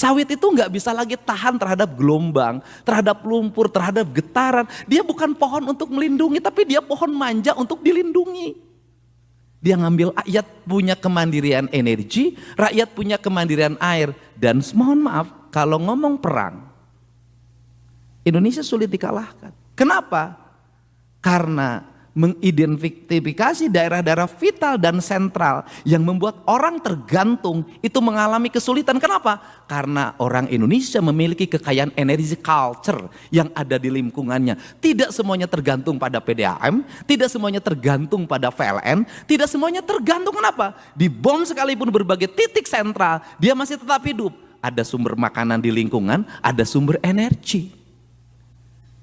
Sawit itu nggak bisa lagi tahan terhadap gelombang, terhadap lumpur, terhadap getaran. Dia bukan pohon untuk melindungi, tapi dia pohon manja untuk dilindungi. Dia ngambil rakyat punya kemandirian energi, rakyat punya kemandirian air. Dan mohon maaf, kalau ngomong perang, Indonesia sulit dikalahkan. Kenapa? Karena mengidentifikasi daerah-daerah vital dan sentral yang membuat orang tergantung itu mengalami kesulitan. Kenapa? Karena orang Indonesia memiliki kekayaan energi culture yang ada di lingkungannya. Tidak semuanya tergantung pada PDAM, tidak semuanya tergantung pada PLN, tidak semuanya tergantung. Kenapa? Dibom sekalipun berbagai titik sentral, dia masih tetap hidup. Ada sumber makanan di lingkungan, ada sumber energi.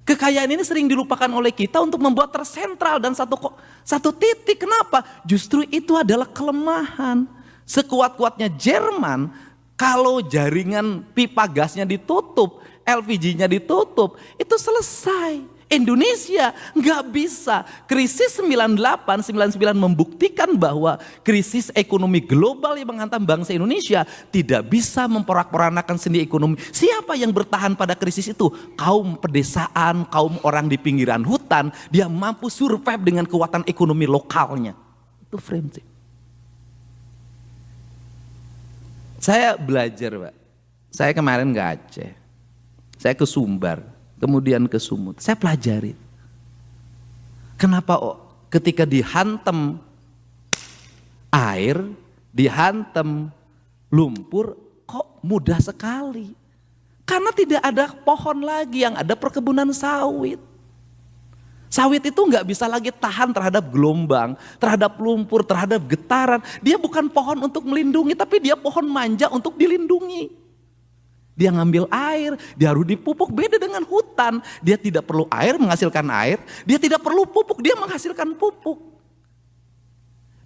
Kekayaan ini sering dilupakan oleh kita untuk membuat tersentral dan satu titik. Kenapa? Justru itu adalah kelemahan. Sekuat-kuatnya Jerman, kalau jaringan pipa gasnya ditutup, LPG-nya ditutup, itu selesai. Indonesia nggak bisa. Krisis 98, 99 membuktikan bahwa krisis ekonomi global yang menghantam bangsa Indonesia tidak bisa memporak-porandakan sendi ekonomi. Siapa yang bertahan pada krisis itu? Kaum pedesaan, kaum orang di pinggiran hutan, dia mampu survive dengan kekuatan ekonomi lokalnya. Itu prinsip. Saya belajar, Pak. Saya kemarin ke Aceh, saya ke Sumbar, kemudian ke Sumut. Saya pelajari kenapa ketika dihantam air, dihantam lumpur kok mudah sekali. Karena tidak ada pohon lagi, yang ada perkebunan sawit. Sawit itu nggak bisa lagi tahan terhadap gelombang, terhadap lumpur, terhadap getaran. Dia bukan pohon untuk melindungi, tapi dia pohon manja untuk dilindungi. Dia ngambil air, dia harus dipupuk. Beda dengan hutan, dia tidak perlu air menghasilkan air, dia tidak perlu pupuk, dia menghasilkan pupuk.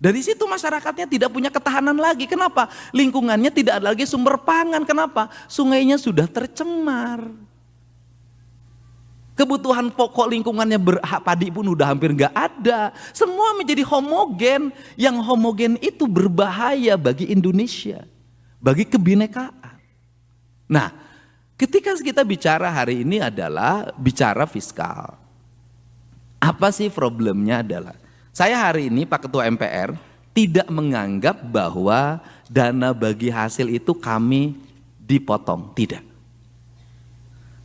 Dari situ masyarakatnya tidak punya ketahanan lagi. Kenapa? Lingkungannya tidak ada lagi sumber pangan. Kenapa? Sungainya sudah tercemar. Kebutuhan pokok lingkungannya padi pun udah hampir nggak ada. Semua menjadi homogen. Yang homogen itu berbahaya bagi Indonesia, bagi kebinekaan. Nah, ketika kita bicara hari ini adalah bicara fiskal. Apa sih problemnya adalah, saya hari ini Pak Ketua MPR tidak menganggap bahwa dana bagi hasil itu kami dipotong, tidak.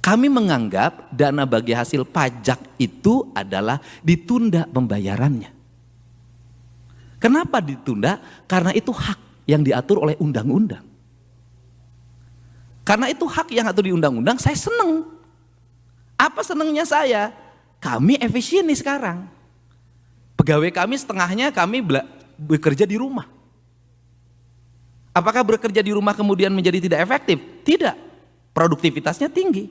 Kami menganggap dana bagi hasil pajak itu adalah ditunda pembayarannya. Kenapa ditunda? Karena itu hak yang diatur oleh undang-undang. Karena itu hak yang atur di undang-undang, saya seneng. Apa senengnya saya? Kami efisien nih sekarang. Pegawai kami setengahnya kami bekerja di rumah. Apakah bekerja di rumah kemudian menjadi tidak efektif? Tidak. Produktivitasnya tinggi.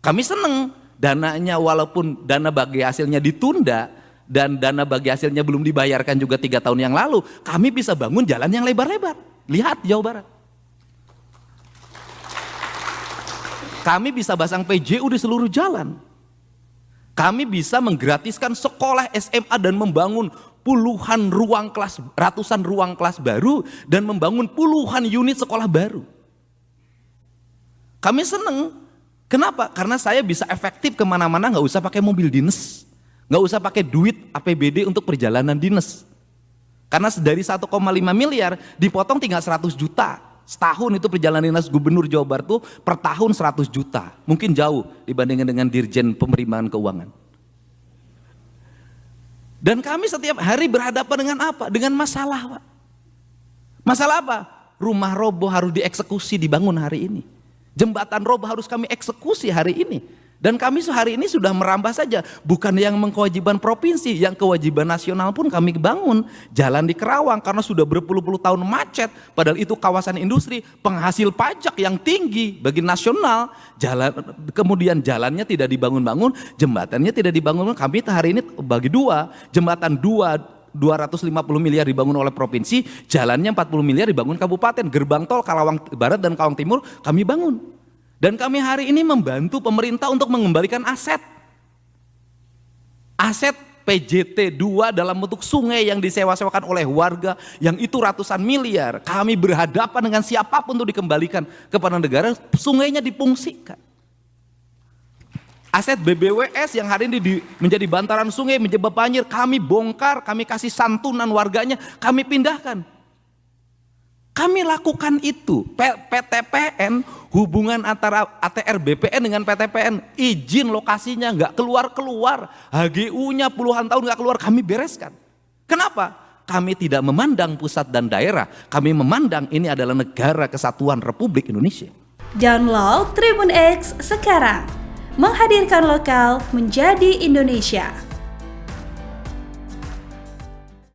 Kami seneng. Dananya walaupun dana bagi hasilnya ditunda dan dana bagi hasilnya belum dibayarkan juga 3 tahun yang lalu, kami bisa bangun jalan yang lebar-lebar. Lihat Jawa Barat. Kami bisa pasang PJU di seluruh jalan. Kami bisa menggratiskan sekolah SMA dan membangun puluhan ruang kelas, ratusan ruang kelas baru dan membangun puluhan unit sekolah baru. Kami seneng. Kenapa? Karena saya bisa efektif kemana-mana, nggak usah pakai mobil dinas, nggak usah pakai duit APBD untuk perjalanan dinas. Karena dari 1,5 miliar dipotong tinggal 100 juta. Setahun itu perjalanan dinas gubernur Jawa Barat tuh per tahun 100 juta. Mungkin jauh dibandingkan dengan Dirjen Penerimaan Keuangan. Dan kami setiap hari berhadapan dengan apa? Dengan masalah, Pak. Masalah apa? Rumah roboh harus dieksekusi dibangun hari ini. Jembatan roboh harus kami eksekusi hari ini. Dan kami hari ini sudah merambah saja, bukan yang kewajiban provinsi, yang kewajiban nasional pun kami bangun. Jalan di Kerawang karena sudah berpuluh-puluh tahun macet, padahal itu kawasan industri, penghasil pajak yang tinggi bagi nasional. Kemudian jalannya tidak dibangun-bangun, jembatannya tidak dibangun. Kami hari ini bagi dua, jembatan 250 miliar dibangun oleh provinsi, jalannya 40 miliar dibangun kabupaten, gerbang tol Karawang Barat dan Karawang Timur kami bangun. Dan kami hari ini membantu pemerintah untuk mengembalikan aset. Aset PJT 2 dalam bentuk sungai yang disewa-sewakan oleh warga yang itu ratusan miliar. Kami berhadapan dengan siapapun untuk dikembalikan kepada negara, sungainya dipungsikan. Aset BBWS yang hari ini menjadi bantaran sungai, menjebak banjir, kami bongkar, kami kasih santunan warganya, kami pindahkan. Kami lakukan itu. PTPN, hubungan antara ATR BPN dengan PTPN, izin lokasinya nggak keluar-keluar, HGU-nya puluhan tahun nggak keluar, kami bereskan. Kenapa? Kami tidak memandang pusat dan daerah, kami memandang ini adalah negara kesatuan Republik Indonesia. Download Tribun X sekarang, menghadirkan lokal menjadi Indonesia.